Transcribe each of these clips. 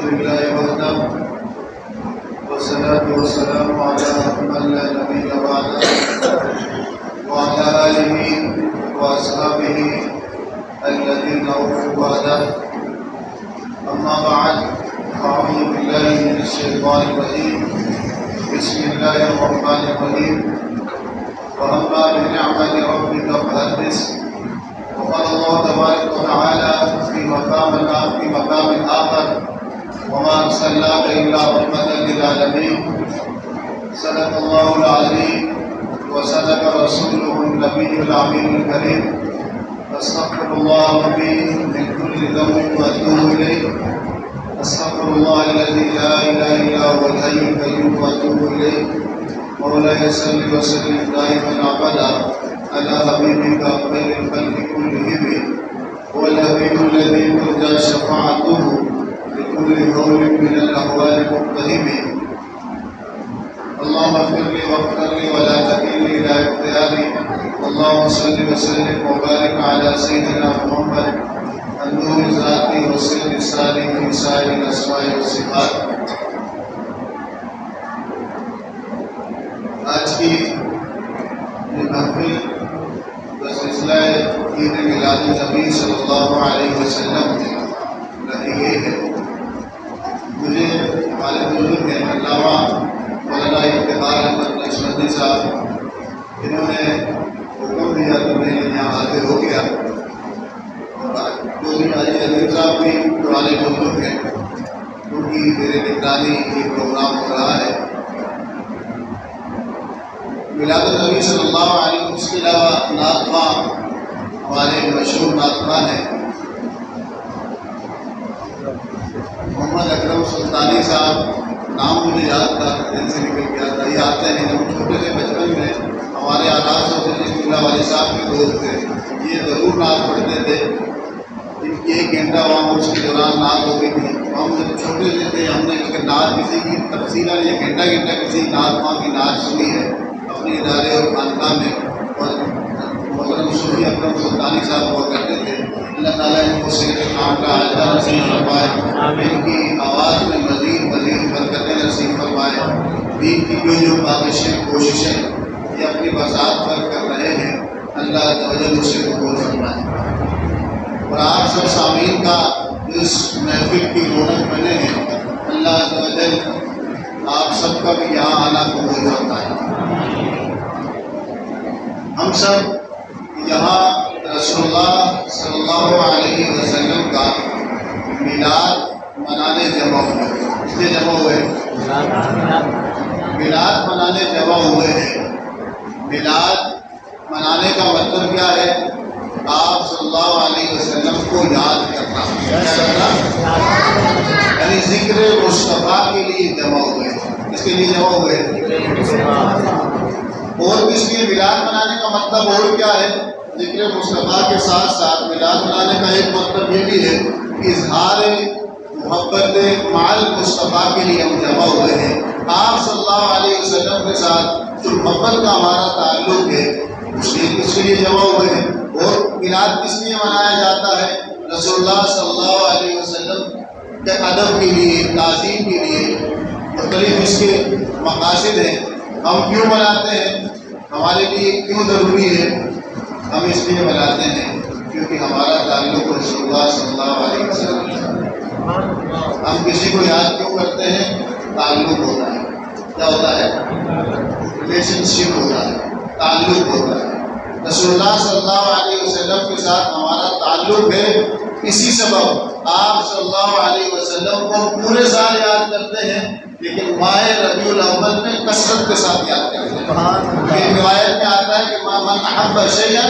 لله وحده والصلاة والسلام على من لا نبي بعده وعلى آله وأصحابه الذين أوفوا وعده. أما بعد، أعوذ بالله من الشيطان الرجيم. بسم الله الرحمن الرحيم. وأما بنعمة ربك فحدث. وقال الله تبارك وتعالى في مقام آخر: وما أرسلناك إلا رحمة للعالمين. صدق الله العظيم وصدق رسوله النبي الأمين الكريم. أستغفر الله ربي من كل ذنب وأتوب إليه. أستغفر الله الذي لا إله إلا هو الحي القيوم وأتوب إليه. مولاي صل وسلم دائما أبدا على حبيبك خير الخلق كلهم. هو الحبيب الذي ترجى شفاعته لكل هول من الأهوال مقتهم. اللهم اغفر لي واغفر لي ولا تكلني إلى اختياري. اللهم صل وسلم وبارك على سيدنا محمد النور الذاتي والسر السالم في سائر الأسماء والصفات. آج کی یہ محفل سلسلہ عید میلاد النبی صلی اللہ علیہ وسلم کا یہ ہے. مجھے ہمارے بزرگ ہیں علامہ مولانا افتخار احمد نقشبندی صاحب، انہوں نے حکم دیا تو میں یہاں حاضر ہو گیا. اور چودھری حاجی عظیم صاحب بھی پرانے بزرگ ہیں، ان کی میرے نگرانی یہ پروگرام ہو رہا ہے. میلاد النبی صلی اللہ علیہ وسلم، اس کے علاوہ نعت خواں ہمارے مشہور نعت خواں ہیں محمد اکرم سلطانی صاحب. نام مجھے یاد تھا، دل سے نکل گیا تھا. یہ آتے ہیں جب چھوٹے سے بچپن میں ہمارے آداب اللہ والے صاحب کے دوست تھے. یہ ضرور نعت پڑھتے تھے. ان کی 1 گھنٹہ وہاں اس کے دوران نعت ہوتی تھی. ہم جب چھوٹے سے تھے ہم نے اگر نعت کسی کی تفصیل یہ گھنٹہ کسی نعت خواں کی نعت سنی ہے اپنے ادارے اور خانقاہ میں. اور محترم صوفی اکرم سلطانی صاحب ہوا کرتے تھے. اللہ تعالیٰ ان کو صحت کام کا اجرا نصیب فرمائے، ان کی آواز میں مزید برکتیں نصیب فرمائے. دین کی جو کوششیں یہ اپنی بساط پر کر رہے ہیں، اللہ تعالیٰ اسے قبول فرمائے. اور آپ سب سامعین کا اس محفل کی رونق بنے ہیں، اللہ تعالیٰ آپ سب کا بھی یہاں آنا قبول فرمائے. ہم سب یہاں رسول اللہ صلی اللہ علیہ وسلم کا میلاد منانے جمع ہوئے. اس لیے جمع ہوئے میلاد منانے جمع ہوئے ہیں. میلاد منانے کا مطلب کیا ہے؟ آپ صلی اللہ علیہ وسلم کو یاد کرنا. یعنی ذکر مصطفیٰ کے لیے جمع ہوئے. اس کے لیے جمع ہوئے. اور اس لیے میلاد منانے کا مطلب اور کیا ہے؟ ذکر مصطفیٰ کے ساتھ ساتھ میلاد منانے کا ایک مطلب یہ بھی ہے کہ اظہار محبت مال مصطفیٰ کے لیے ہم جمع ہوئے ہیں. آپ صلی اللہ علیہ وسلم کے ساتھ جو محبت کا ہمارا تعلق ہے اس کے لیے جمع ہوئے ہیں. اور میلاد کس لیے منایا جاتا ہے؟ رسول اللہ صلی اللہ علیہ وسلم کے ادب کے لیے، تعظیم کے لیے. مختلف اس کے مقاصد ہیں. ہم کیوں مناتے ہیں؟ ہمارے لیے کیوں ضروری ہے؟ ہم اس لیے مناتے ہیں کیونکہ ہمارا تعلق رسول اللہ صلی اللہ علیہ وسلم ہے. ہم کسی کو یاد کیوں کرتے ہیں؟ تعلق ہوتا ہے. کیا ہوتا ہے؟ ریلیشن شپ ہوتا ہے، تعلق ہوتا ہے. رسول اللہ صلی اللہ علیہ وسلم کے ساتھ ہمارا تعلق ہے. اسی سبب آپ صلی اللہ علیہ وسلم کو پورے سال یاد کرتے ہیں، لیکن ماہ ربیع الاول میں کثرت کے ساتھ یاد کرتے ہیں. ایک روایت میں آتا ہے کہ من احب شیئا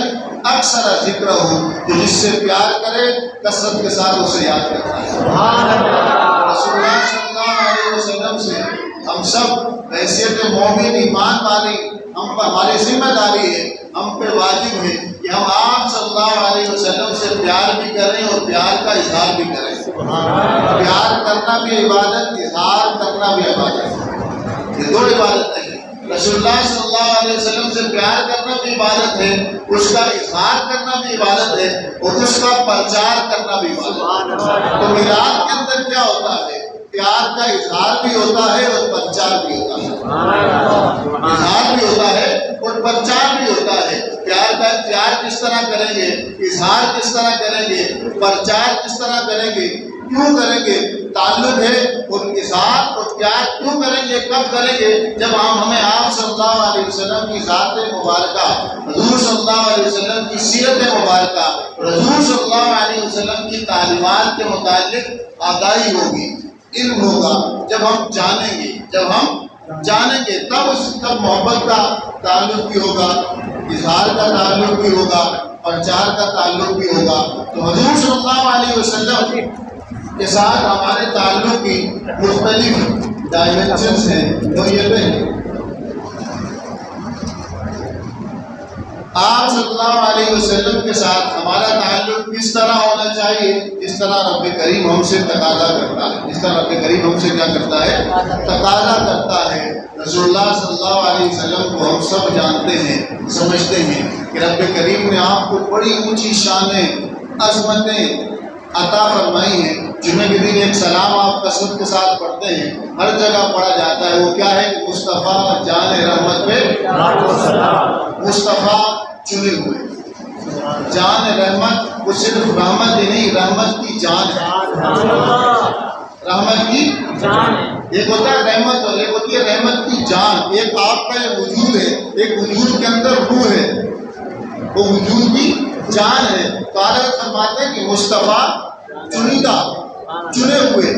اکثر ذکر ہو، جو جس سے پیار کرے کثرت کے ساتھ اسے یاد کرتا ہے. رسول اللہ صلی اللہ علیہ وسلم سے ہم سب حیثیت مومن ایمان والی ہم پر ہماری ذمہ داری ہے، ہم پہ واجب ہے کہ ہم آپ صلی اللہ علیہ وسلم سے پیار بھی کریں اور پیار کا اظہار بھی کریں. پیار کرنا بھی عبادت، اظہار کرنا بھی عبادت. یہ دو عبادت ہے. رسول اللہ صلی اللہ علیہ وسلم سے پیار کرنا بھی عبادت ہے، اس کا اظہار کرنا بھی عبادت ہے، اور اس کا پرچار کرنا بھی عبادت ہے. تو میلاد کے اندر کیا ہوتا ہے؟ پیار کا اظہار بھی ہوتا ہے اور پرچار بھی ہوتا ہے. اظہار بھی ہوتا ہے اور پرچار بھی ہوتا ہے. پیار کس طرح کریں گے, اظہار کس طرح کریں گے, پرچار کس طرح کریں گے, کیوں کریں گے؟ تعلق ہے اور اظہار اور پیار کیوں کریں گے, کب کریں گے؟ جب ہمیں آپ صلی اللہ علیہ وسلم کی ذات مبارکہ, حضور صلی اللہ علیہ وسلم کی سیرت مبارکہ, حضور صلی اللہ علیہ وسلم کی تعلیمات کے متعلق آگاہی ہوگی, علم ہوگا. جب ہم جانیں گے تب محبت کا تعلق بھی ہوگا, اظہار کا تعلق بھی ہوگا, پرچار کا تعلق بھی ہوگا. تو حضور صلی اللہ علیہ وسلم کے ساتھ ہمارے تعلق کی مختلف ڈائمینشنز ہیں. نوعیتیں ہیں. آپ صلی اللہ علیہ وسلم کے ساتھ ہمارا تعلق کس طرح ہونا چاہیے؟ جس طرح رب کریم ہم سے تقاضا کرتا ہے. جس طرح رب کریم ہم سے کیا کرتا ہے؟ تقاضا کرتا ہے. رسول اللہ صلی اللہ علیہ وسلم کو ہم سب جانتے ہیں, سمجھتے ہیں کہ رب کریم نے آپ کو بڑی اونچی شانیں, عظمتیں عطا فرمائی ہیں. جمعے کے دن ایک سلام آپ کثرت کے ساتھ پڑھتے ہیں, ہر جگہ پڑھا جاتا ہے. وہ کیا ہے؟ مصطفیٰ جان رحمت پہ مصطفیٰ چنے ہوئے. جان رحمت وہ صرف رحمت ہی نہیں, رحمت کی جان ہے. رحمت کی جان, ایک ہوتا ہے رحمت اور ایک ہوتی ہے رحمت کی جان. ایک آپ کا یہ وجود ہے, ایک وجود کے اندر روح ہے, وہ وجود کی جان ہے. تو آج فرماتے ہیں کہ مصطفیٰ چنیدہ, چنے ہوئے,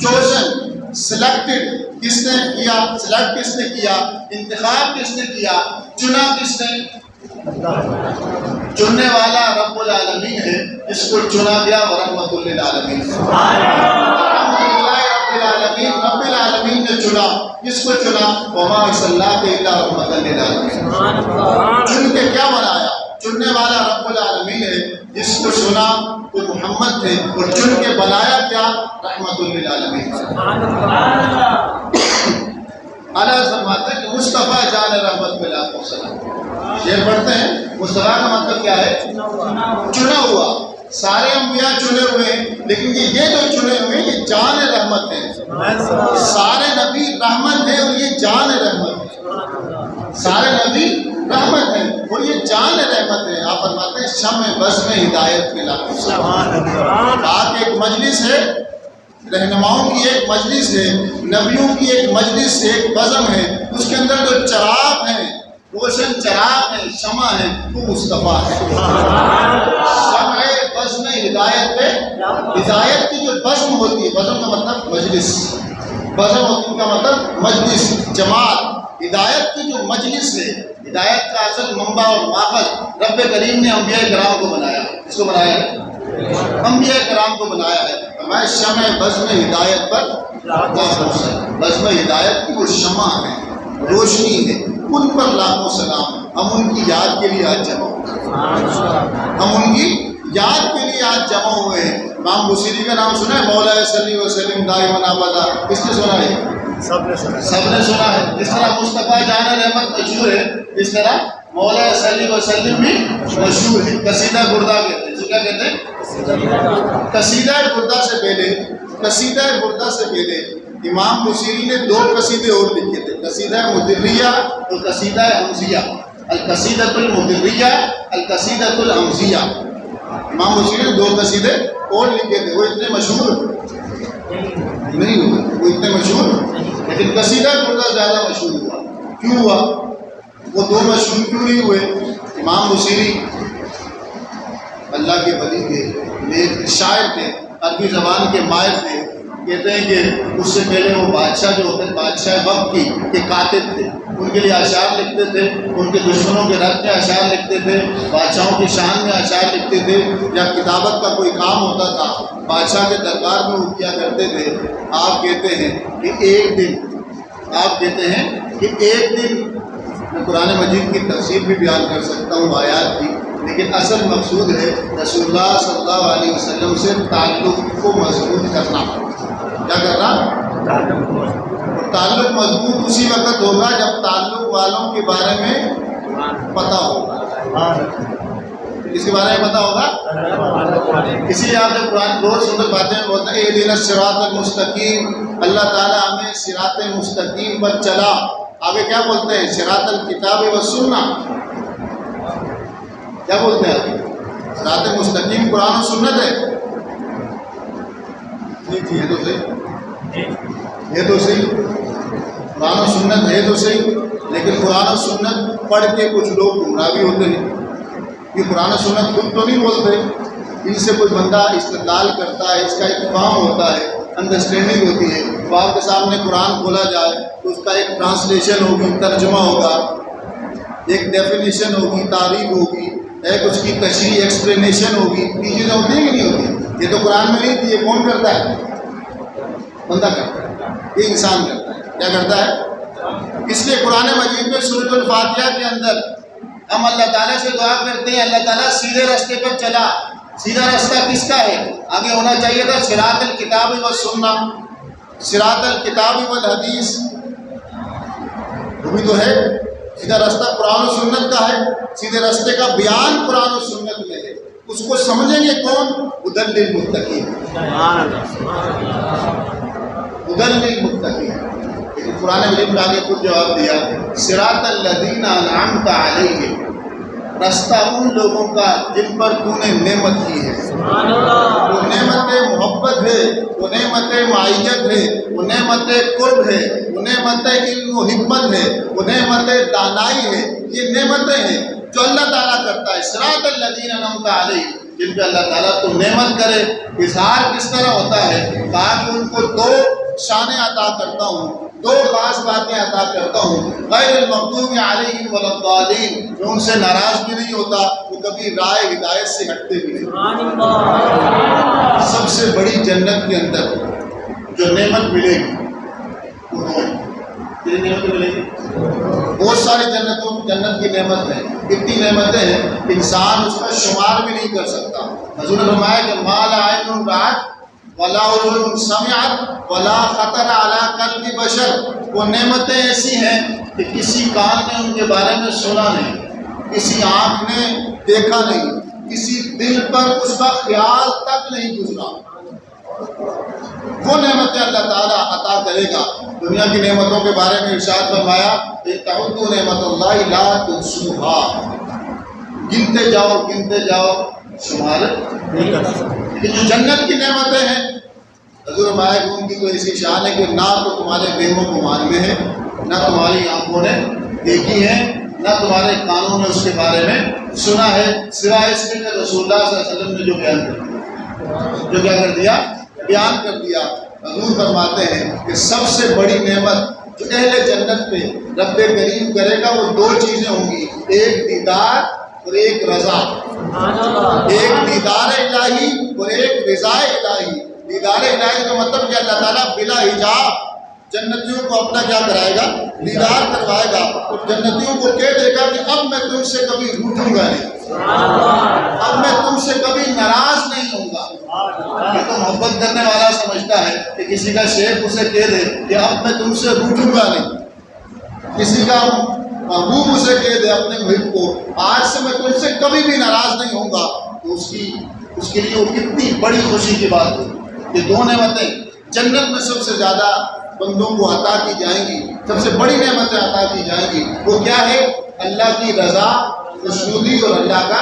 چوزن, سلیکٹڈ. کس نے کیا؟ سلیکٹ کس نے کیا؟ انتخاب کس نے کیا؟ چنا کس نے؟ چننے والا رب العالمین ہے, جس کو چنا گیا وہ رحمت للعالمین. رب العالمین نے چنا. کس کو چنا؟ وما ارسلناک الا رحمۃ للعالمین. چن کے کیا بنایا؟ چننے والا رب العالمین ہے, جس کو چنا وہ محمد تھے, اور چن کے بنایا کیا؟ رحمت للعالمین. اللہ فرماتا ہے کہ مصطفیٰ جان رحمت بالآخر. شعر پڑھتے ہیں, مصطفیٰ کا مطلب کیا ہے؟ چنا ہوا. سارے انبیاء چنے ہوئے ہیں, لیکن یہ جو چنے ہوئے ہیں یہ جان رحمت ہے. سارے نبی رحمت ہے اور یہ جان رحمت ہے. سارے نبی رحمت ہے اور یہ جان رحمت ہے. آپ فرماتے ہیں شمع بزم ہدایت ملا. آپ ایک مجلس ہے, رہنماؤں کی ایک مجلس ہے, نبیوں کی ایک مجلس ہے, ایک بزم ہے. اس کے اندر جو چراغ ہیں, روشن چراغ ہیں, شمع ہے, وہ مصطفیٰ ہے. شمع بزم ہدایت پہ, ہدایت کی جو بزم ہوتی ہے, بزم کا مطلب مجلس, بزم ہوتی کا مطلب مجلس, جماعت. ہدایت کی جو مجلس ہے, ہدایت کا اصل منبع اور ماخذ رب کریم نے انبیاء کرام کو بنایا. اس کو بنایا ہے, انبیاء کرام کو بنایا ہے. میں شمع بزم ہدایت پر, بزم ہدایت کی وہ شمع ہے, روشنی ہے, ان پر لاکھوں سلام. ہم ان کی یاد کے لیے آج جمع ہوئے ہیں. امام بصیری کا نام سنا ہے؟ مولا صلی وسلم دائما ابدا. کس نے سنا ہے؟ سب نے سنا ہے. جس طرح مصطفیٰ جان رحمت مشہور ہے, اس طرح مولا صلی وسلم بھی مشہور ہے. قصیدہ بردہ کہتے ہیں. کیا کہتے ہیں؟ قصیدہ بردہ سے پہلے امام بصیری نے 2 قصیدے اور لکھے تھے, قصیدہ مدریہ اور قصیدہ حمزیہ. القصیدۃ المدریہ, القصیدۃ الحمزیہ. امام بصیری نے 2 قصیدے اور لکھے تھے. وہ اتنے مشہور نہیں ہوئے, وہ اتنے مشہور, لیکن قصیدہ بردہ زیادہ مشہور ہوا. کیوں ہوا؟ وہ 2 مشہور کیوں نہیں ہوئے؟ امام بصیری اللہ کے ولی تھے, نیک شاعر تھے, عربی زبان کے ماہر تھے. کہتے ہیں کہ اس سے پہلے وہ بادشاہ جو ہوتے ہیں, بادشاہ وقت کی کے کاتب تھے. ان کے لیے اشعار لکھتے تھے, ان کے دشمنوں کے رد میں اشعار لکھتے تھے, بادشاہوں کی شان میں اشعار لکھتے تھے. جب کتابت کا کوئی کام ہوتا تھا بادشاہ کے دربار میں وہ کیا کرتے تھے. آپ کہتے ہیں کہ ایک دن میں قرآن مجید کی تفسیر بھی بیان کر سکتا ہوں آیات کی, لیکن اصل مقصود ہے رسول اللہ صلی اللہ علیہ وسلم سے تعلق کو مضبوط کرنا. کیا کرنا؟ تعلق مضبوط اسی وقت ہوگا جب تعلق والوں کے بارے میں پتہ ہوگا. اس کے بارے میں پتا ہوگا؟ اسی لیے آپ جب قرآن روز سورۃ الفاتحہ میں بولتے ہیں اہدنا الصراط المستقیم، اللہ تعالیٰ ہمیں صراط مستقیم پر چلا. آگے کیا بولتے ہیں؟ صراط الکتاب والسنہ. کیا بولتے ہیں آگے؟ صراط مستقیم قرآن و سنت ہے. یہ تو صحیح، یہ تو صحیح، قرآن و سنت ہے تو صحیح، لیکن قرآن و سنت پڑھ کے کچھ لوگ گمراہ بھی ہوتے ہیں. یہ قرآن و سنت خود تو نہیں بولتے، ان سے کوئی بندہ استدلال کرتا ہے، اس کا ایک فہم ہوتا ہے، انڈرسٹینڈنگ ہوتی ہے. تو آپ کے سامنے قرآن کھولا جائے تو اس کا ایک ٹرانسلیشن ہوگی، ترجمہ ہوگا، ایک ڈیفینیشن ہوگی، تعریف ہوگی، ایک اس کی تشریح ایکسپلینیشن ہوگی. یہ چیزیں ہوتی ہیں کہ نہیں ہوتی؟ یہ تو قرآن میں نہیں تھی. یہ کون کرتا ہے؟ بندہ کرتا ہے، یہ انسان کرتا ہے. کیا کرتا ہے؟ اس لیے قرآن مجید میں سورۃ الفاتحہ کے اندر ہم اللہ تعالیٰ سے دعا کرتے ہیں اللہ تعالیٰ سیدھے راستے پر چلا. سیدھا راستہ کس کا ہے؟ آگے ہونا چاہیے تھا صراط الکتاب والسنہ، صراط الکتاب والحدیث. وہ بھی تو ہے. سیدھا راستہ قرآن و سنت کا ہے. سیدھے راستے کا بیان قرآن و سنت میں ہے. اس کو سمجھیں گے کون؟ ہدی للمتقین، ہدی للمتقین. لیکن قرآن مجید میں آگے خود جواب دیا صراط الذین انعمت علیہم، راستہ ان لوگوں کا جن پر تو نے نعمت کی ہے. وہ نعمت محبت ہے، وہ نعمت معیت ہے، وہ نعمت قرب ہے، وہ نعمت علم و حکمت ہے، وہ نعمت دانائی ہے. یہ نعمتیں ہیں جو اللہ تعالیٰ کرتا ہے. صراط الذین انعمت علیہم، جن پہ اللہ تعالیٰ تو نعمت کرے. اظہار کس طرح ہوتا ہے؟ کہا کہ ان کو دو شانیں عطا کرتا ہوں، دو خاص باتیں عطا کرتا ہوں. غیر المغضوب علیہم ولا الضالین، جو ان سے ناراض بھی نہیں ہوتا، وہ کبھی رائے ہدایت سے ہٹتے بھی نہیں. سب سے بڑی جنت کے اندر جو نعمت ملے گی وہ ہے. کتنی نعمت ملے گی؟ بہت ساری جنت کی نعمت ہے. اتنی نعمتیں ہیں انسان اس کا شمار بھی نہیں کر سکتا. حضور نے فرمایا کہ ما لا عین رأت ولا اذن سمعت ولا خطر علی قلب بشر. وہ نعمتیں ایسی ہیں کہ کسی کان نے ان کے بارے میں سنا نہیں، کسی آنکھ نے دیکھا نہیں، کسی دل پر اس کا خیال تک نہیں گزرا. وہ نعمتیں اللہ تعالیٰ عطا کرے گا. دنیا کی نعمتوں کے بارے میں ارشاد فرمایا ان تعدوا نعمت اللہ لا تحصوها، گنتے جاؤ شمار نہیں کر سکتے. لیکن جو جنت کی نعمتیں ہیں حضور فرمایا کہ ان کی تو ایسی شان ہے کہ نہ تو تمہارے وہم و گمان میں ہے، نہ تمہاری آنکھوں نے دیکھی ہے، نہ تمہارے کانوں نے اس کے بارے میں سنا ہے، سوائے اس کے کہ رسول اللہ صلی اللہ علیہ وسلم نے جو بیان کر دیا، جو کیا کر دیا؟ بیان کر دیا. حضور فرماتے ہیں کہ سب سے بڑی نعمت جو اہل جنت پہ رب کریم کرے گا وہ دو چیزیں ہوں گی، ایک دیدار اور ایک رضا. ایک دیدار الہی اور ایک رضا الہی. دیدار الہی کا مطلب کہ اللہ تعالیٰ بلا حجاب جنتیوں کو اپنا کیا کرائے گا؟ دیدار کروائے گا. اور جنتیوں کو کہہ دے گا کہ اب میں تم سے کبھی روٹھوں گا نہیں، اب میں تم سے کبھی ناراض نہیں ہوں گا. یہ تو محبت کرنے والا سمجھتا ہے کہ کسی کا شیخ اسے کہہ دے کہ اب میں تم سے روٹھوں گا نہیں، کسی کا محبوب اسے کہہ دے اپنے محب کو آج سے میں تم سے کبھی بھی ناراض نہیں ہوں گا، تو اس کے لیے وہ کتنی بڑی خوشی کی بات ہے. یہ دو نعمتیں جنت میں سب سے زیادہ بندوں کو عطا کی جائیں گی، سب سے بڑی نعمتیں عطا کی جائیں گی. وہ کیا ہے؟ اللہ کی رضا، خوشنودی اور اللہ کا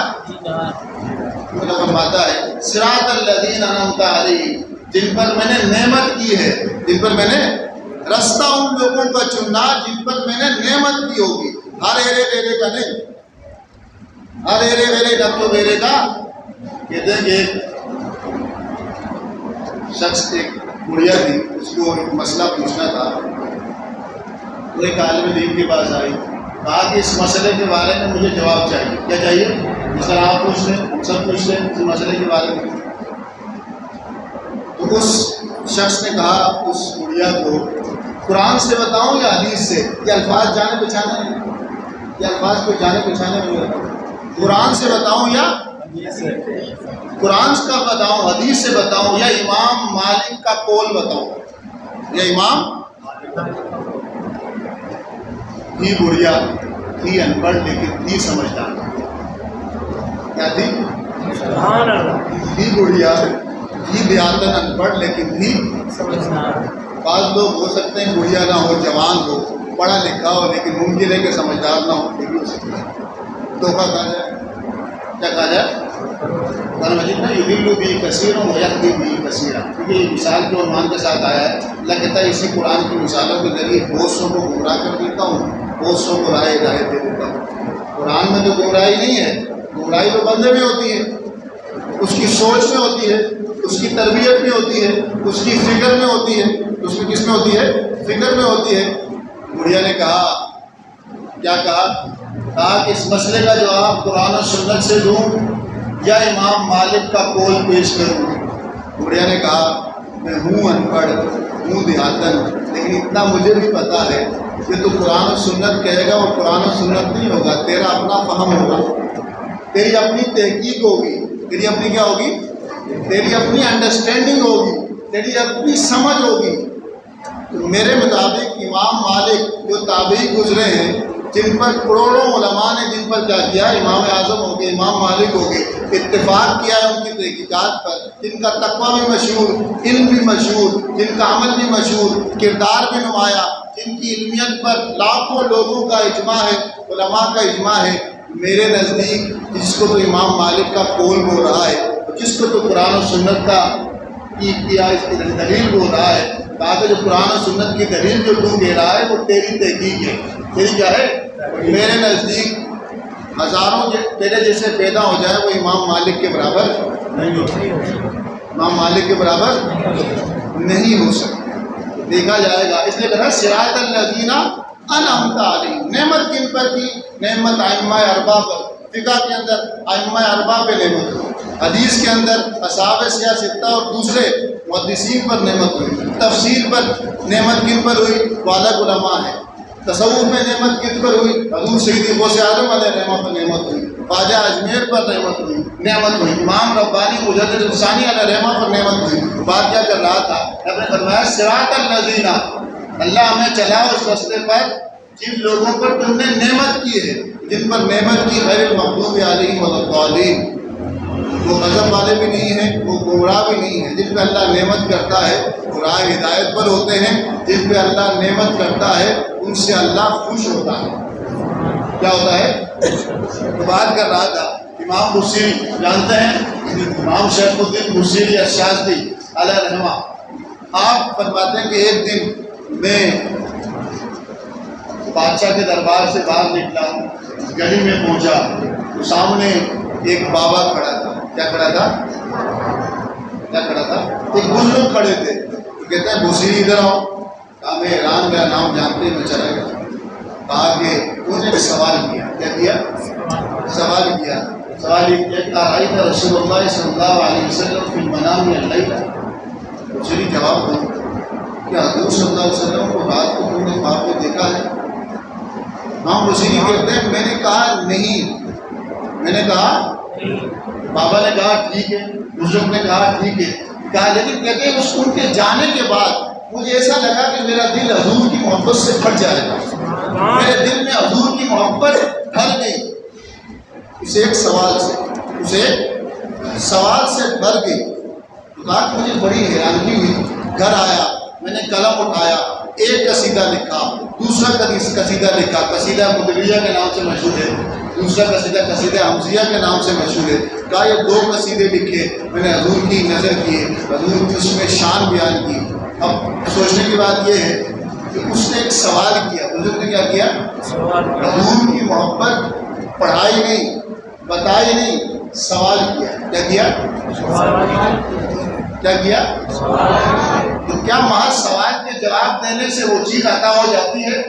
فرماتا ہے صراط الذین انعمت علیہم، جن پر میں نے نعمت کی ہے، جن پر میں نے راستہ ان لوگوں کا چننا جن پر میں نے نعمت کی ہوگی. ہر ایرے ویرے کا نہیں، ہر ایرے ویرے ڈاکٹر ویرے کا. کہتے ہیں کہ ایک شخص ایک گڑیا تھی، اس کو ایک مسئلہ پوچھنا تھا. وہ ایک عالم دین کے پاس آئی، کہا کہ اس مسئلے کے بارے میں مجھے جواب چاہیے. کیا چاہیے؟ مثلا آپ پوچھ لیں، ہم سب پوچھ لیں اس مسئلے کے بارے میں. تو اس شخص نے کہا اس گڑیا کو قرآن سے بتاؤں یا حدیث سے؟ یہ الفاظ جانے پہچانے میں، یہ الفاظ کو جانے پہچانے میں قرآن سے بتاؤں یا قرآن کا بتاؤں، حدیث سے بتاؤں، یا امام مالک کا قول بتاؤں، یا امام تھی. بڑھیا تھی، ان پڑھ لیکن تھی سمجھدار. کیا تھی؟ سبحان اللہ. تھی بڑھیا، تھی دیہاتن ان پڑھ لیکن تھی سمجھدار. بعض لوگ ہو سکتے ہیں بڑھیا نہ ہو، جوان ہو، پڑھا لکھا ہو، لیکن ممکن ہے کہ سمجھدار نہ ہو، یہ بھی ہو سکتا ہے. دھوکہ کہا جائے، کیا کہا جائے؟ قرآن مجید میں یضل بھی کثیروں ویہدی بھی کثیرا، کیونکہ یہ مثال کے عنوان کے ساتھ آیا ہے. اللہ کہتا ہے اسی قرآن کی مثالوں کے ذریعے بہت سو کو گمراہ کر دیتا ہوں، بہت سو کو راہ ہدایت دے دیتا ہوں. قرآن میں تو گمراہی نہیں ہے، گمراہی تو بندے میں ہوتی ہے، اس کی سوچ میں ہوتی ہے، اس کی تربیت میں ہوتی ہے، اس کی فکر میں ہوتی ہے. اس میں کس میں ہوتی ہے؟ فکر میں ہوتی ہے. بڑھیا نے کہا، کیا کہا؟ کہا کہ اس مسئلے کا جواب قرآن و سنت سے دوں یا امام مالک کا قول پیش کروں. بڑھیا نے کہا میں ہوں ان پڑھ، ہوں دیہاتن، لیکن اتنا مجھے بھی پتا ہے کہ تو قرآن و سنت کہے گا، وہ قرآن و سنت نہیں ہوگا، تیرا اپنا فہم ہوگا، تیری اپنی تحقیق ہوگی، تیری اپنی کیا ہوگی؟ تیری اپنی انڈرسٹینڈنگ ہوگی، تیری اپنی سمجھ ہوگی. تو میرے مطابق امام مالک جو تابعی گزرے ہیں، جن پر کروڑوں علماء نے جن پر کیا کیا، امام اعظم ہو گئے، امام مالک ہو گئے، اتفاق کیا ہے ان کی تحقیقات پر، جن کا تقویٰ بھی مشہور، علم بھی مشہور، جن کا عمل بھی مشہور، کردار بھی نمایاں، جن کی علمیت پر لاکھوں لوگوں کا اجماع ہے، علماء کا اجماع ہے. میرے نزدیک جس کو تو امام مالک کا قول بول رہا ہے، جس کو تو قرآن و سنت کا اس کی دلیل بول رہا ہے، کہا کہ جو قرآن و سنت کی دلیل جو تم دے رہا ہے وہ تیری تحقیق ہے. تیری کیا ہے؟ میرے نزدیک ہزاروں تیرے جیسے پیدا ہو جائے وہ امام مالک کے برابر نہیں ہو سکتے، امام مالک کے برابر نہیں ہو سکتے. دیکھا جائے گا. اس لیے کہا صراط الذین انعمت علیہم، نعمت کن پر کی؟ نعمت ائمہ اربعہ پر. فقہ کے اندر ائمہ اربعہ پہ نعمت ہوئی، حدیث کے اندر اصحاب سیاستہ اور دوسرے محدثین پر نعمت ہوئی، تفسیر پر نعمت کن پر ہوئی؟ والد علماء ہے. تصوف میں نعمت کن پر ہوئی؟ حضور سیدی غوث اعظم علیہ رحمہ پر نعمت ہوئی، خواجہ اجمیر پر نعمت ہوئی، امام ربانی مجدد الثانی علیہ رحمہ پر نعمت ہوئی. بات کیا کر رہا تھا؟ آپ نے فرمایا صراط الذین، اللہ ہمیں چلا اس راستے پر جن لوگوں پر تم نے نعمت کی ہے، جن پر نعمت کی، غیر المغضوب علیہم ولا الضالین. وہ غضب والے بھی نہیں ہیں، وہ گمراہ بھی نہیں ہیں. جن پہ اللہ نعمت کرتا ہے وہ راہ ہدایت پر ہوتے ہیں، جن پہ اللہ نعمت کرتا ہے ان سے اللہ خوش ہوتا ہے. کیا ہوتا ہے؟ تو بات کر رہا تھا امام بصیری، جانتے ہیں امام شیخ الدین بصیری الشاذلی علیہ رحمہ. آپ فرماتے ہیں کہ ایک دن میں بادشاہ کے دربار سے باہر نکلا، گلی میں پہنچا تو سامنے ایک بابا کھڑا تھا. کیا کھڑا تھا؟ کیا کھڑا تھا؟ ایک بزرگ کھڑے تھے. کہتے ہیں بصیری ادھر آؤ. کہا میں حیران، میرا نام جانتے ہی میں چلا گیا. کہا کہ انہوں نے سوال کیا. کیا کیا؟ سوال کیا. سوال یہ کیا کہ رأیت رسول اللہ صلی اللہ علیہ وسلم فی المنام اللیل. بصیری جواب دو کہ حضور صلی اللہ علیہ وسلم کو رات کو تم نے خواب میں دیکھا ہے؟ امام بصیری کہتے ہیں میں نے کہا نہیں. میں نے کہا، بابا نے کہا ٹھیک ہے، بزرگ نے کہا ٹھیک ہے. کہا لیکن کہتے ہیں اس ان کے جانے کے بعد مجھے ایسا لگا کہ میرا دل حضور کی محبت سے بھر جائے گا. میرے دل میں حضور کی محبت بھر گئی. اسے ایک سوال سے بھر گئی. کہا کہ مجھے بڑی حیرانگی ہوئی. گھر آیا، میں نے قلم اٹھایا، ایک قصیدہ لکھا، دوسرا قصیدہ لکھا. قصیدہ مدلیہ کے نام سے مشہور ہے، دوسرا قصیدہ حمزیہ کے نام سے مشہور ہے. کہا یہ دو قصیدے لکھے، میں نے حضور کی نظر کیے، حضور کی اس میں شان بیان کی. اب سوچنے کی بات یہ ہے کہ اس نے ایک سوال کیا. بزرگ نے کیا کیا؟ حضور کی محبت پڑھائی نہیں، بتائی نہیں، سوال کیا. کیا کیا؟ کیا کیا؟ تو کیا محض سوال کے جواب دینے سے وہ چیز عطا ہو جاتی ہے؟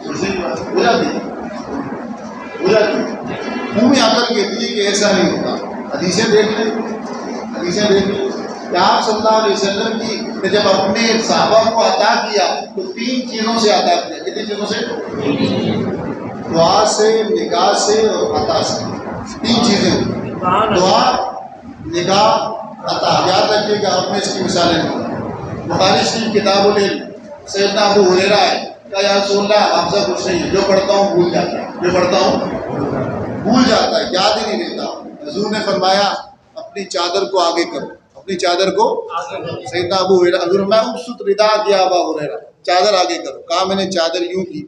ہو جاتی ہے. عمومی عقل کہتی ہے کہ ایسا نہیں ہوتا. حدیثیں دیکھ لیں کہ آپ صلی اللہ علیہ وسلم کی نے جب اپنے صحابہ کو عطا کیا تو 3 چیزوں سے عطا کیا. کتنی چیزوں سے؟ دعا سے، نگاہ سے اور عطا سے. 3 چیزیں: دعا، نگاہ، عطا. یاد رکھیے کہ آپ نے اس کی مثالیں دی. بخاری شریف کتاب العلم، سیدنا ابو ہریرہ ہے کہ یا رسول اللہ حافظہ کچھ نہیں ہے، جو پڑھتا ہوں بھول جاتا ہے، جو پڑھتا ہوں بھول جاتا ہے، یاد ہی نہیں رہتا. حضور نے فرمایا اپنی چادر کو آگے کرو، اپنی چادر کو سیدنا ابو ہریرہ حضور میں ابسط رداءک یا ابا ہریرہ، چادر آگے کرو، کہا میں نے چادر یوں کی،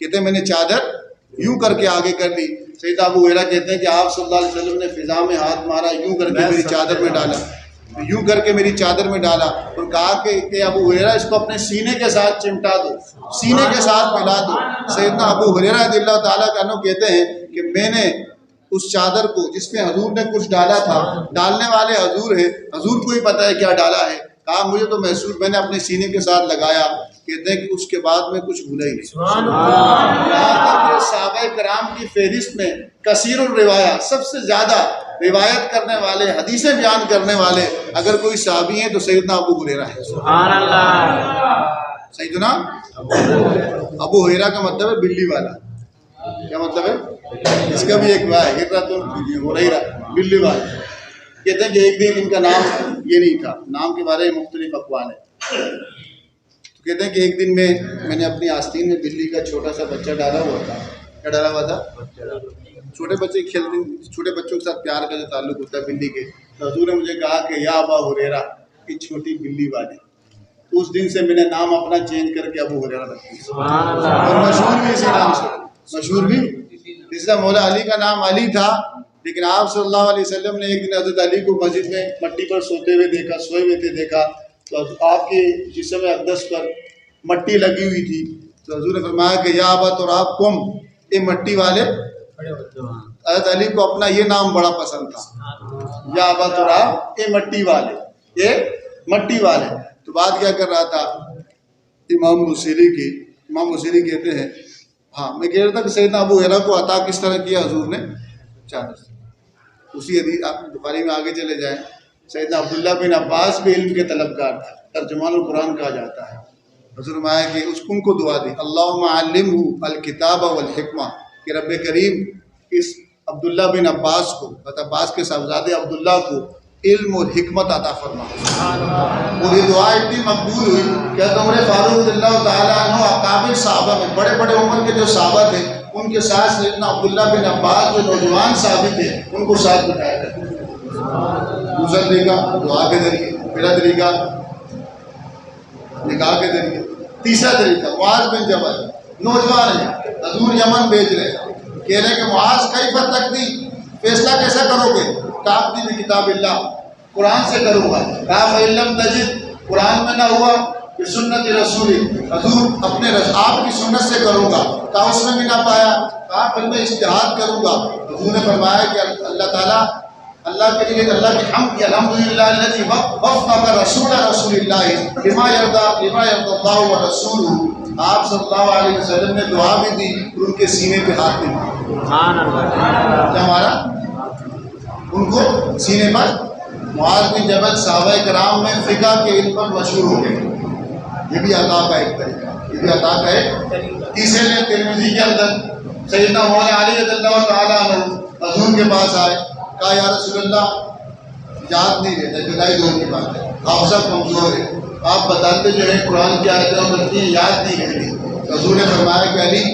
کہتے ہیں میں نے چادر یوں کر کے آگے کر لی۔ سیدنا ابو ہریرہ کہتے ہیں کہ آپ صلی اللہ علیہ وسلم نے فضا میں ہاتھ مارا، یوں کر کے میری چادر میں ڈالا، یوں کر کے میری چادر میں ڈالا، اور کہا کہ ابو ہریرہ اس کو اپنے سینے کے ساتھ چمٹا دو، سینے کے ساتھ ملا دو۔ سیدنا ابو ہریرہ رضی اللہ تعالیٰ عنہ کہتے ہیں کہ میں نے اس چادر کو جس میں حضور نے کچھ ڈالا تھا، ڈالنے والے حضور ہیں، حضور کو ہی پتہ ہے کیا ڈالا ہے، کہا مجھے تو محسوس، میں نے اپنے سینے کے ساتھ لگایا، کہتے ہیں کہ اس کے بعد میں کچھ بھولا ہی نہیں۔ یہاں تک کہ صحابہ کرام کی فہرست میں کثیر الروایہ، سب سے زیادہ روایت کرنے والے، حدیثیں بیان کرنے والے اگر کوئی صحابی ہیں تو سیدنا ابو ہریرہ ہے۔ سبحان اللہ۔ سیدنا ابو ہریرہ کا مطلب ہے بلی والا، کیا مطلب ہے؟ اس کا بھی ایک ہریرہ بلی والا۔ کہتے ہیں کہ ایک دن ان کا نام یہ نہیں تھا، نام کے بارے میں مختلف اقوال ہیں۔ کہتے ہیں کہ ایک دن میں نے اپنی آستین میں بلی کا چھوٹا سا بچہ ڈالا ہوا تھا۔ کیا ڈالا ہوا تھا؟ چھوٹے بچے کھیلتے، چھوٹے بچوں کے ساتھ پیار کا جو تعلق ہوتا ہے بلی کے، تو حضور نے مجھے کہا کہ یا ابا ہریرہ، یہ چھوٹی بلی والے۔ اس دن سے میں نے نام اپنا چینج کر کے ابو ہریرہ رکھ دیا، اور مشہور بھی اسی نام سے، مشہور بھی اس طرح مولا علی کا نام علی تھا، لیکن آپ صلی اللہ علیہ وسلم نے ایک دن حضرت علی کو مسجد میں مٹی پر سوتے ہوئے دیکھا، سوئے ہوئے تھے دیکھا، تو آپ کے جسم اقدس پر مٹی لگی ہوئی تھی، تو حضور نے فرمایا کہ یا ابا تراب کم، یہ مٹی والے۔ حضرت علی کو اپنا یہ نام بڑا پسند تھا، یا ابا تراب، یہ مٹی والے، یہ مٹی والے۔ تو بات کیا کر رہا تھا امام بصیری کہتے ہیں، ہاں میں کہہ رہا تھا کہ سیدنا ابو ہریرہ کو عطا کس طرح کیا حضور نے؟ چادر سے۔ اسی حدیث آپ بخاری میں آگے چلے جائیں، سیدنا عبداللہ بن عباس بھی علم کے طلبگار تھا، ترجمان القرآن کہا جاتا ہے۔ حضور فرمایا کہ اس کو دعا دی، اللہم علمہ الکتاب والحکمہ، کہ رب کریم اس عبداللہ بن عباس کو، عباس کے صاحبزادے عبداللہ کو علم اور حکمت عطا فرما۔ اور یہ دعا اتنی مقبول ہوئی کہ عمر فاروق رضی اللہ تعالیٰ عنہ اکابر صحابہ میں، بڑے بڑے عمر کے جو صحابہ تھے، ان کے ساتھ سیدنا عبداللہ بن عباس جو نوجوان صحابی تھے ان کو ساتھ بٹھایا گیا۔ دوسرا طریقہ دعا کے ذریعے، پہلا طریقہ نکاح کے ذریعے، تیسرا طریقہ معاذ بن جبل، نوجوان ہیں، حضور یمن بھیج رہے ہیں، کہہ رہے ہیں کہ معاذ کیف تقضی، فیصلہ کیسا کرو گے؟ کتابی بکتاب اللہ، قرآن سے کروں گا۔ کہا فإن لم تجد، قرآن میں نہ ہوا، سنت رسول، حضور اپنے آپ کی سنت سے کروں گا۔ کہا اس میں بھی نہ پایا، کہا پھر میں اجتہاد کروں گا۔ حضور نے فرمایا کہ اللہ تعالیٰ، اللہ کے لیے اللہ کی حمد، الحمدللہ الذی وفق رسول اللہ لما یرضی اللہ ورسولہ۔ آپ صلی اللہ علیہ وسلم نے دعا بھی دی اور ان کے سینے پہ ہاتھ بھی مارا، کیا مارا؟ ان کو سینے پر۔ معاذ بن جبل صحابہ کرام میں فقہ کے علم پر مشہور ہو گئے، یہ بھی عطا کا ایک طریقہ، یہ بھی عطا کا ایک۔ تیسرے نے ترمذی کے اندر سیدنا مولانا علی رضی اللہ تعالیٰ عنہ حضور کے پاس آئے، کہا یا رسول اللہ یاد نہیں رہتا، جدائی دور کی بات ہے، حافظہ کمزور ہے، آپ بتاتے جو ہے قرآن کی آیتیں بنتی ہیں یاد نہیں رہتی۔ حضور نے فرمایا کہ علی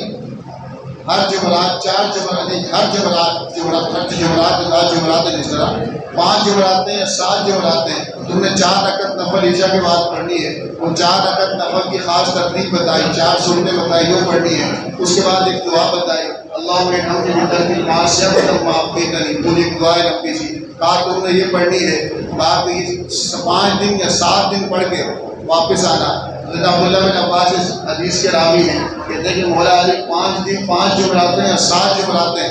ہر جمعرات، چار جمعرات، ہر جمعرات، جس طرح 5 جمعراتیں یا 7 جمعراتیں تم نے 4 رکعت نفل عشاء کے بعد پڑھنی ہے، اور 4 رکعت نفل کی خاص ترتیب بتائی، 4 سنتیں بتائی وہ پڑھنی ہے۔ اس کے بعد ایک دعا بتائی، اللہم ارحمنی بترک المعصیہ وتوب کنی، وہ ایک دعا ہے لمبی سی، کہا تم نے یہ پڑھنی ہے، کہا کہ 5 دن یا 7 دن پڑھ کے واپس آنا۔ حضرت عبداللہ بن عباس اس حدیث کے راوی ہیں، کہتے ہیں کہ مولا علی 5 دن 5 جمعراتیں یا 7 جمعراتیں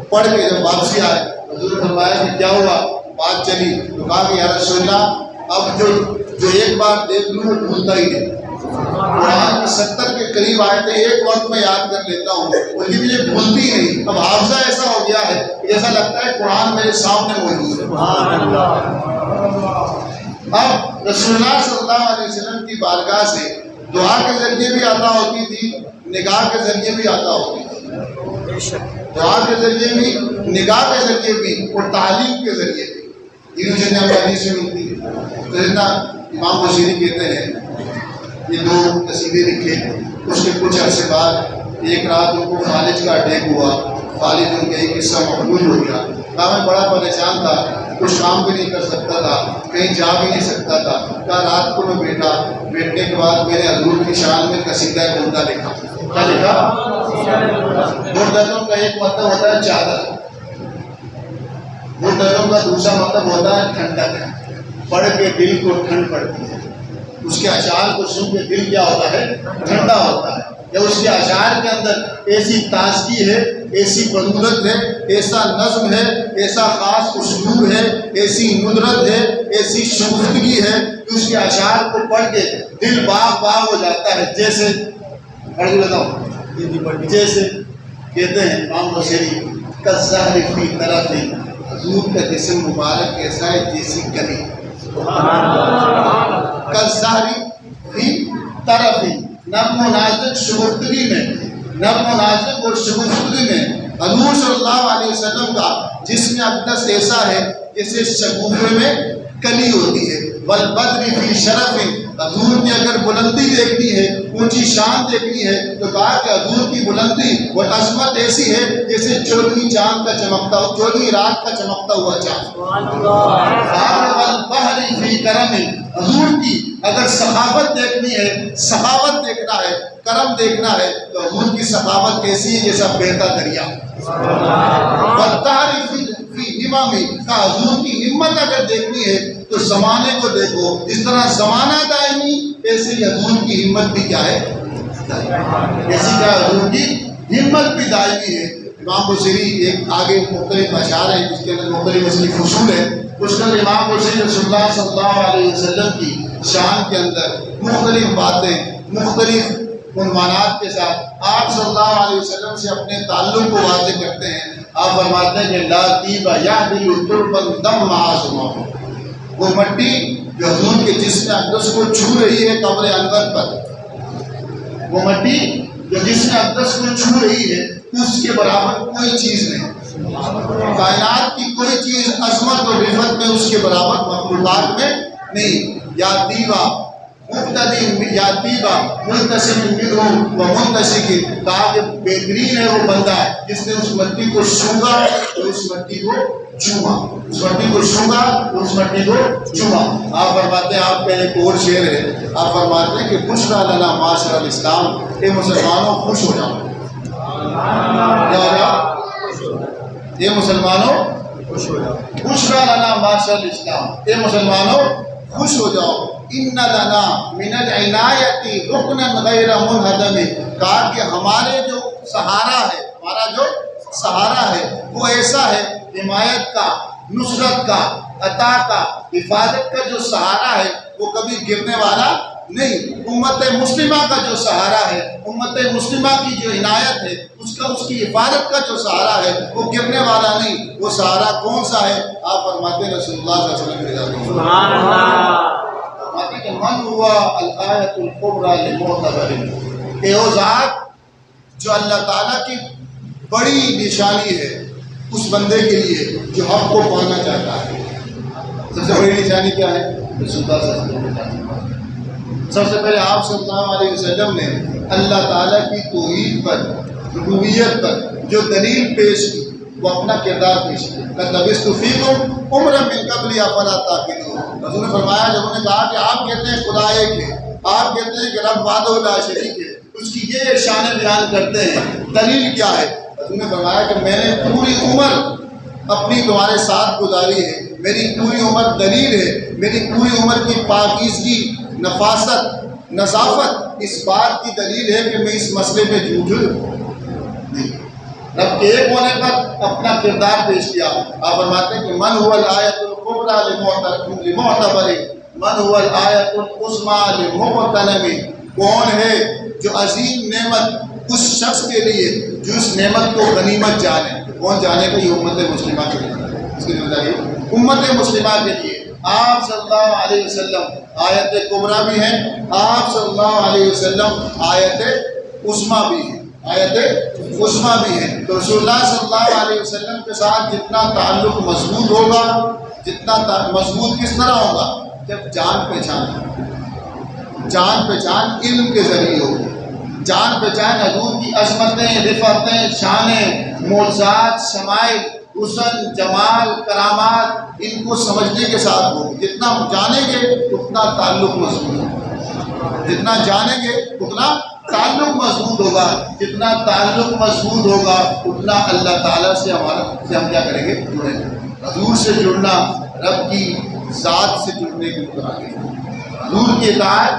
پڑھ کے جب واپسی آئے، حضور نے فرمایا کہ کیا ہوا؟ بات چلی، تو کہا کہ یا رسول اللہ اب جو ایک بار دیکھ لوں وہ بھولتا ہی نہیں، قرآن کی 70 کے قریب آیتیں ایک وقت میں یاد کر لیتا ہوں، لیکن مجھے بھولتی نہیں۔ اب حافظہ ایسا ہو گیا ہے کہ جیسا لگتا ہے قرآن میرے سامنے موجود ہے۔ اب رسول اللہ صلی اللہ علیہ وسلم کی بارگاہ سے دعا کے ذریعے بھی عطا ہوتی تھی، نگاہ کے ذریعے بھی عطا ہوتی تھی، دعا کے ذریعے بھی، نگاہ کے ذریعے بھی، اور تعلیم کے ذریعے بھی، تینوں چیزیں ہمیں حدیث میں ملتی ہیں۔ سیدنا امام بصیری کہتے ہیں یہ 2 قصیدے لکھے، اس کے کچھ عرصے بعد ایک رات ان کو فالج کا اٹیک ہوا، فالج ان کا ایک حصہ مقبول ہو گیا، کہا میں بڑا پریشان تھا، کچھ کام بھی نہیں کر سکتا تھا، کہیں جا بھی نہیں سکتا تھا۔ کہا رات کو میں بیٹھنے کے بعد میں نے حضور کی شان میں قصیدہ بردہ لکھا۔ کیا لکھا؟ بردوں کا ایک مطلب ہوتا ہے چادر، بردوں کا دوسرا مطلب ہوتا ہے ٹھنڈک، پڑھ کے دل کو ٹھنڈ پڑتی ہے، اس کے اشعار کو سن کے دل کیا ہوتا ہے؟ ٹھنڈا ہوتا ہے۔ یا اس کے اشعار کے اندر ایسی تازگی ہے، ایسی بلورت ہے، ایسا نظم ہے، ایسا خاص اسلوب ہے، ایسی ندرت ہے، ایسی شگفتگی ہے کہ اس کے اشعار کو پڑھ کے دل باغ باغ ہو جاتا ہے۔ جیسے پڑھ کے بتاؤ، جیسے کہتے ہیں امام بصری کالزہر فی طرف، حضور کا جسم مبارک ایسا ہے جیسی کلی، کالزہر فی طرف، نرم و نازک شگفتگی میں، نرم و نازک اور شگفتگی میں حضور صلی اللہ علیہ وسلم کا جسم اقدس ایسا ہے جیسے شگوفے میں کلی ہوتی ہے۔ والبدر فی شرف، حضور کی اگر بلندی دیکھنی ہے، اونچی شان دیکھنی ہے تو کہا کہ حضور کی بلندی اور عظمت ایسی ہے جیسے چودھویں چاند کا چمکتا ہو، چودھویں رات کا چمکتا ہوا چاند۔ والبحر فی کرم، حضور کی اگر سخاوت دیکھنی ہے، سخاوت دیکھنا ہے، کرم دیکھنا ہے تو حضور کی سخاوت کیسی ہے؟ جیسا بہتا دریا۔ والدہر فی ہمم، کا حضور کی ہمت اگر دیکھنی ہے تو زمانے کو دیکھو، جس طرح زمانہ دائمی ایسے ہی حضور کی ہمت بھی کیا ہے؟ ایسی کیا حضور کی ہمت بھی دائمی ہے۔ امام بصری ایک آگے مختلف اشعار ہیں جس کے اندر مختلف اس کی فصول ہے، اس کے اندر امام بصری رسول اللہ صلی اللہ علیہ وسلم کی شان کے اندر مختلف باتیں مختلف عنوانات کے ساتھ آپ صلی اللہ علیہ وسلم سے اپنے تعلق کو واضح کرتے ہیں۔ آپ فرماتے ہیں کہ لا طیب یحمل تربا دم معاصمہ، وہ مٹی جو حضور کے جسم اقدس کو چھو رہی ہے قبر انور پر، وہ مٹی جو جسم اقدس کو چھو رہی ہے اس کے برابر کوئی چیز نہیں، کائنات کی کوئی چیز عظمت اور رفعت میں اس کے برابر مخلوقات میں نہیں۔ یا طیبہ مقتدی، یا طیبہ منتسب منہ و منتشک، کہا کہ بہترین ہے وہ بندہ جس نے اس مٹی کو چھوگا اور اس مٹی کو چوما، اس مٹی کو چھوگا اور اس مٹی کو چوما۔ آپ فرماتے ہیں، آپ کا ایک اور شعر ہے، آپ فرماتے ہیں کہ بشریٰ لنا معاشر الاسلام، اے مسلمانوں خوش ہو جاؤ۔ کیا ہو جاؤ؟ اے مسلمانوں خوش ہو جاؤ۔ بشریٰ لنا معاشر الاسلام، اے مسلمانوں خوش ہو جاؤ۔ ان لنا من العنایت رکنا غیر منہدم، کہا کہ ہمارے جو سہارا ہے، ہمارا جو سہارا ہے وہ ایسا ہے، حمایت کا، نصرت کا، عطا کا، حفاظت کا جو سہارا ہے وہ کبھی گرنے والا نہیں۔ امت مسلمہ کا جو سہارا ہے، امت مسلمہ کی جو عنایت ہے، اس کی حفاظت کا جو سہارا ہے وہ گرنے والا نہیں۔ وہ سہارا کون سا ہے؟ آپ فرماتے ہیں رسول اللہ صلی اللہ علیہ وسلم۔ سبحان اللہ۔ فرماتے کہ من ہوا الآیۃ الکبریٰ لمعتبر، کہ وہ ذات جو اللہ تعالیٰ کی بڑی نشانی ہے اس بندے کے لیے جو حق کو پانا چاہتا ہے۔ سب سے بڑی نشانی کیا ہے؟ رسول اللہ صلی اللہ علیہ وسلم۔ سب سے پہلے آپ صلی اللہ علیہ وسلم نے اللہ تعالیٰ کی توحید پر، ربوبیت پر جو دلیل پیش کی وہ اپنا کردار پیش کیا۔ قد لبثت فیکم عمرا من قبل افلا تعقلون، حضور نے فرمایا، جب انہوں نے کہا کہ آپ کہتے ہیں خدا ایک ہے، آپ کہتے ہیں کہ رب وحدہ لا شریک ہے، اس کی یہ شان بیان کرتے ہیں، دلیل کیا ہے؟ حضور نے فرمایا کہ میں نے پوری عمر اپنی تمہارے ساتھ گزاری ہے، میری پوری عمر دلیل ہے، میری پوری عمر کی پاکیزگی، نفاست، نظافت اس بات کی دلیل ہے کہ میں اس مسئلے میں جھوٹ نہیں۔ رب کے ایک ہونے پر اپنا کردار پیش کیا۔ آپ فرماتے ہیں کہ من هو الآیۃ الکبریٰ لمعتبر، من هو الآیۃ العظمیٰ لمغتنم، کون ہے جو عظیم نعمت اس شخص کے لیے جو اس نعمت کو غنیمت جانے۔ کون جانے گا؟ یہ امت مسلمہ کے لیے، اس کی ذمہ داری امت مسلمہ کے لیے۔ آپ صلی اللہ علیہ وسلم آیت کبریٰ بھی ہیں، آپ صلی اللہ علیہ وسلم آیت عظمیٰ بھی ہیں، آیت عظمیٰ بھی ہیں۔ تو رسول اللہ صلی اللہ علیہ وسلم کے ساتھ جتنا تعلق مضبوط ہوگا، جتنا مضبوط کس طرح ہوگا؟ جب جان پہچان علم کے ذریعے ہوگی، جان پہچان حضور کی عظمتیں، رفعتیں، شانیں، معجزات، شمائل حسن، جمال، کرامات ان کو سمجھنے کے ساتھ ہو. جتنا جانیں گے اتنا تعلق مضبوط ہوگا، جتنا جانیں گے اتنا تعلق مضبوط ہوگا، جتنا تعلق مضبوط ہوگا اتنا اللہ تعالیٰ سے ہم کیا کریں گے؟ جڑیں گے. حضور سے جڑنا رب کی ذات سے جڑنے کی طرح ہے. حضور کی اطاعت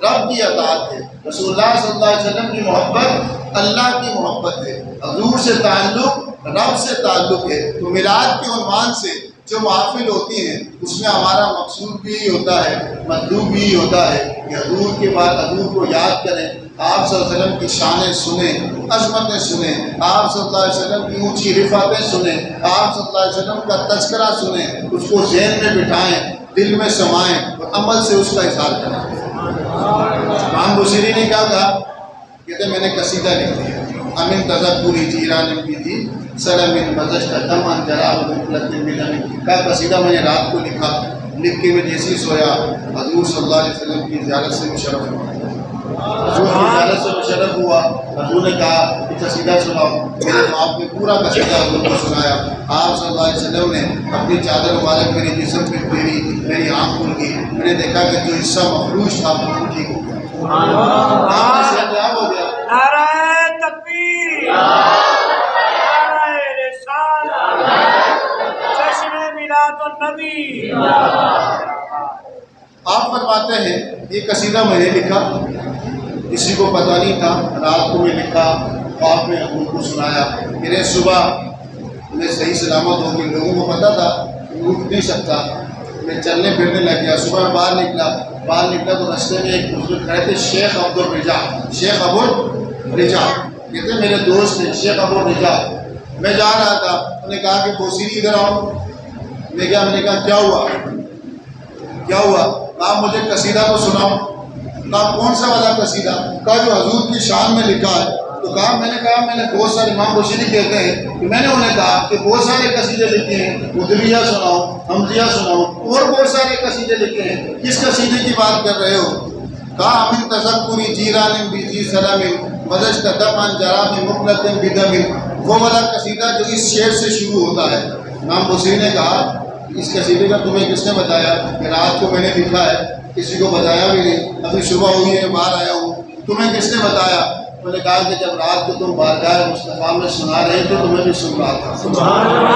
رب کی اطاعت ہے. رسول اللہ صلی اللہ علیہ وسلم کی محبت اللہ کی محبت ہے. حضور سے تعلق رب سے تعلق ہے. تو میلاد کے عنوان سے جو محافل ہوتی ہیں اس میں ہمارا مقصود بھی یہی ہوتا ہے، مطلوب بھی یہی ہوتا ہے کہ حضور کے بعد حضور کو یاد کریں، آپ صلی اللہ علیہ وسلم کی شانیں سنیں، عظمتیں سنیں، آپ صلی اللہ علیہ وسلم کی اونچی رفعتیں سنیں، آپ صلی اللہ علیہ وسلم کا تذکرہ سنیں، اس کو ذہن میں بٹھائیں، دل میں سمائیں اور عمل سے اس کا اظہار کریں. امام بصیری نے کیا کہا؟ کہتے میں نے قصیدہ لکھ دیا، امن تذکری جیران کی تھی سلم مزشت دمن جراب کا قصیدہ میں نے رات کو لکھا. لکھ کے میں جیسے سویا حضور صلی اللہ علیہ وسلم کی زیارت سے مشرف ہوا. حضور کی زیارت سے مشرف ہوا. حضور نے کہا کہ قصیدہ سناؤ. میں نے تو آپ نے پورا قصیدہ حضور کو سنایا. آپ صلی اللہ علیہ وسلم نے اپنی چادر مبارک میری جسم پہ پھیری، میری آنکھ کھل گئی. میں نے دیکھا کہ جو حصہ مفلوج تھا وہ ٹھیک ہو گیا. آپ کا صحت یاب ہو گیا. نعرہ تکبیر، نعرہ رسالت، جشن میلاد النبی. آپ فرماتے ہیں یہ قصیدہ میں نے لکھا، کسی کو پتہ نہیں تھا. رات کو میں لکھا، خواب میں حضور کو سنایا. میرے صبح میں صحیح سلامت ہو گئی. لوگوں کو پتہ تھا کہ اٹھ نہیں سکتا. میں چلنے پھرنے لگ گیا. صبح میں باہر نکلا تو رستے میں ایک بزرگ کھڑے تھے، شیخ عبدالرجا. شیخ عبدالرجا کہتے میرے دوست تھے، شیخ عبدالرجا. میں جا رہا تھا، انہوں نے کہا کہ بوسیری ادھر آؤ. میں نے کہا کیا ہوا؟ کہا مجھے قصیدہ تو سناؤ. کہا کون سا والا قصیدہ؟ کہا جو حضور کی شان میں لکھا ہے. تو میں نے بہت سارے، امام بصیری کہتے ہیں کہ میں نے انہیں کہا کہ بہت سارے قصیدے لکھے ہیں، ادریہ سناؤ، حمزیہ سناؤ، اور بہت سارے قصیدے لکھے ہیں، کس قصیدے کی بات کر رہے ہو؟ کہا امن تذکری جیران بذی سلم مزجت دمن جراب مقلت بدم. وہ والا قصیدہ جو اس شعر سے شروع ہوتا ہے. امام بصیری نے کہا اس قصیدے کا تمہیں کس نے بتایا؟ کہ رات کو میں نے لکھا ہے، کسی کو بتایا بھی نہیں. ابھی صبح ہوئی ہے، باہر آیا ہوں، تمہیں کس نے بتایا؟ انہوں نے کہا کہ جب رات کو تم بارگاہ مصطفیٰ میں سنا رہے تھے تو میں بھی سن رہا تھا. سبحان اللہ.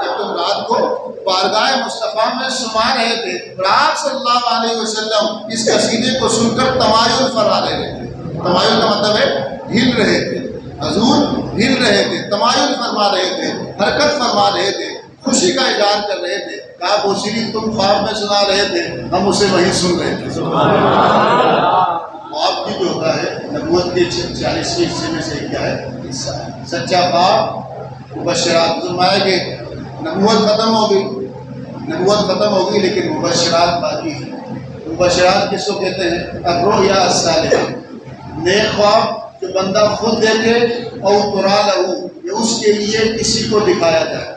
جب تم رات کو بارگاہ مصطفیٰ میں سنا رہے تھے اور آپ صلی اللہ علیہ وسلم اس قصیدے کو سن کر تمایل فرما رہے تھے. تمایل کا مطلب ہے ہل رہے تھے. حضور ہل رہے تھے، تمایل فرما رہے تھے، حرکت فرما رہے تھے، خوشی کا اظہار کر رہے تھے. کہا بوسیری تم خواب میں سنا رہے تھے، ہم اسے وہی سن رہے تھے. خواب بھی جو ہوتا ہے نبوت کے 40ویں حصے میں سے کیا ہے؟ حصہ. سچا خواب مبشرات. فرمایا کہ نبوت ختم ہو گئی لیکن مبشرات باقی ہیں. مبشرات کس کو کہتے ہیں؟ الرؤیا الصالحہ. نیک خواب جو بندہ خود دیکھے اور ترا لہو، یہ اس کے لیے کسی کو دکھایا جائے،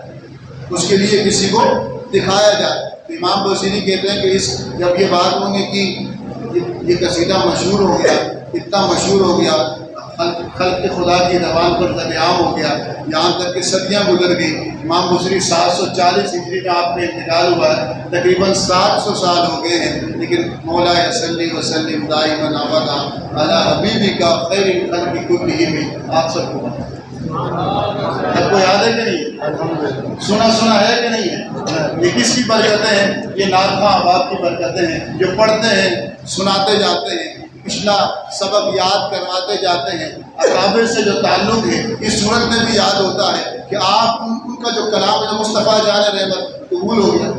اس کے لیے کسی کو دکھایا جائے. تو امام بصیری کہتے ہیں کہ جب یہ بات انہوں نے کی، یہ قصیدہ مشہور ہو گیا، اتنا مشہور ہو گیا، خلق خدا کی زبان پر زد عام ہو گیا، یہاں تک کہ صدیاں گزر گئی. امام بصیری 740 ہجری میں آپ کا انتقال ہوا ہے. تقریباً 700 سال ہو گئے ہیں، لیکن مولا صلی وسلم دائما ابدا علی حبیبک خیر الخلق کلہم. آپ سب کو سب کو یاد ہے کہ نہیں؟ سنا ہے کہ نہیں ہے؟ یہ کس کی برکتیں ہیں؟ یہ ناتھاں احباب کی برکتیں ہیں، جو پڑھتے ہیں، سناتے جاتے ہیں، پچھلا سبق یاد کرواتے جاتے ہیں. اکابر سے جو تعلق ہے اس صورت میں بھی یاد ہوتا ہے کہ آپ ان کا جو کلام ہے مصطفیٰ جان رحمت قبول ہو گیا.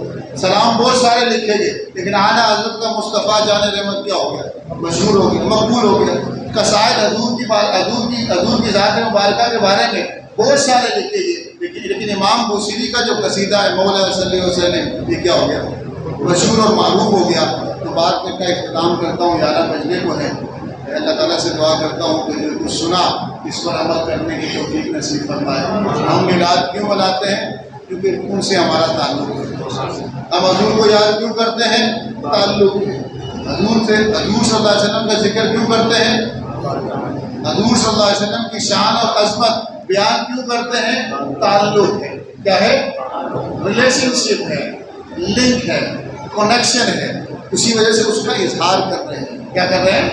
سلام بہت سارے لکھے گئے لیکن اعلیٰ حضرت کا مصطفیٰ جان رحمت کیا ہو گیا؟ مشہور ہو گیا، مقبول ہو گیا. قصائد حضور کی ذات مبارکہ کے بارے میں بہت سارے لکھے گئے، لیکن امام بصیری کا جو قصیدہ ہے مولا صلی اللہ علیہ وسلم، یہ کیا ہو گیا؟ مشہور اور معروف ہو گیا. تو بات میں کا اختتام کرتا ہوں، 11 بجنے کو ہے. اللہ تعالیٰ سے دعا کرتا ہوں کہ جو کچھ سنا اس پر عمل کرنے کی توفیق نصیب فرمائے. ہم میلاد کیوں مناتے ہیں؟ کیونکہ ان سے ہمارا تعلق ہے. ہم حضور کو یاد کیوں کرتے ہیں؟ تعلق ہے. حضور صلی اللہ علیہ وسلم کا ذکر کیوں کرتے ہیں؟ حضور صلی اللہ علیہ وسلم کی شان اور عظمت بیان کیوں کرتے ہیں؟ تعلق ہے، کیا ہے؟ ریلیشن شپ ہے، لنک ہے، کنیکشن ہے، اسی وجہ سے اس کا اظہار کر رہے ہیں۔ کیا کر رہے ہیں؟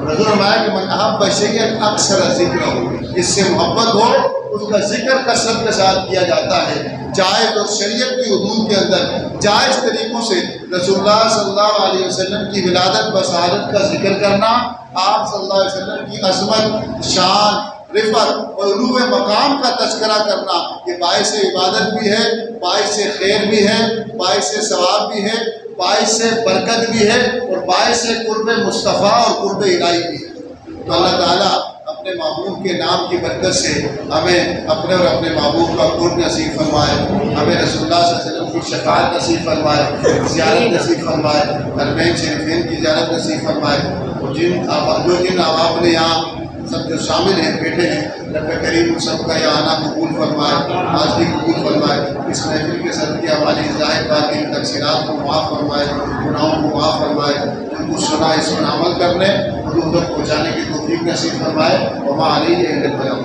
رسول فرمایا کہ من احب شیئا اکثر ذکر ہو، جس سے محبت ہو اس کا ذکر کثرت کے ساتھ کیا جاتا ہے۔ جائز اور شریعت کی حدود کے اندر جائز طریقوں سے رسول اللہ صلی اللہ علیہ وسلم کی ولادت بشارت کا ذکر کرنا، آپ صلی اللہ علیہ وسلم کی عظمت، شان، رفعت اور علو مقام کا تذکرہ کرنا، یہ باعث عبادت بھی ہے، باعث خیر بھی ہے، باعث ثواب بھی ہے، باعث برکت بھی ہے، اور باعث قرب مصطفیٰ اور قرب الہی بھی ہے۔ تو اللہ تعالیٰ اپنے محبوب کے نام کی برکت سے ہمیں اپنے اور اپنے محبوب کا قرب نصیب فرمائے، ہمیں رسول اللہ صلی اللہ علیہ وسلم کی شفاعت نصیب فرمائے، زیارت نصیب فرمائے، حرمین شریفین کی زیارت نصیب فرمائے، اور جن آپ نے یہاں سب جو شامل ہیں، بیٹھے ہیں، رب کریم سب کا یہ آنا قبول فرمائے، حاضری قبول فرمائے، اس محفل کے صدقے ہماری ظاہر باطن تقصیرات کو معاف فرمائے، گناہوں کو معاف فرمائے، جن کو سنا اس پر عمل کرنے اور ان تک پہنچانے کی توفیق نصیب فرمائے۔ وما علیہ الا البلاغ۔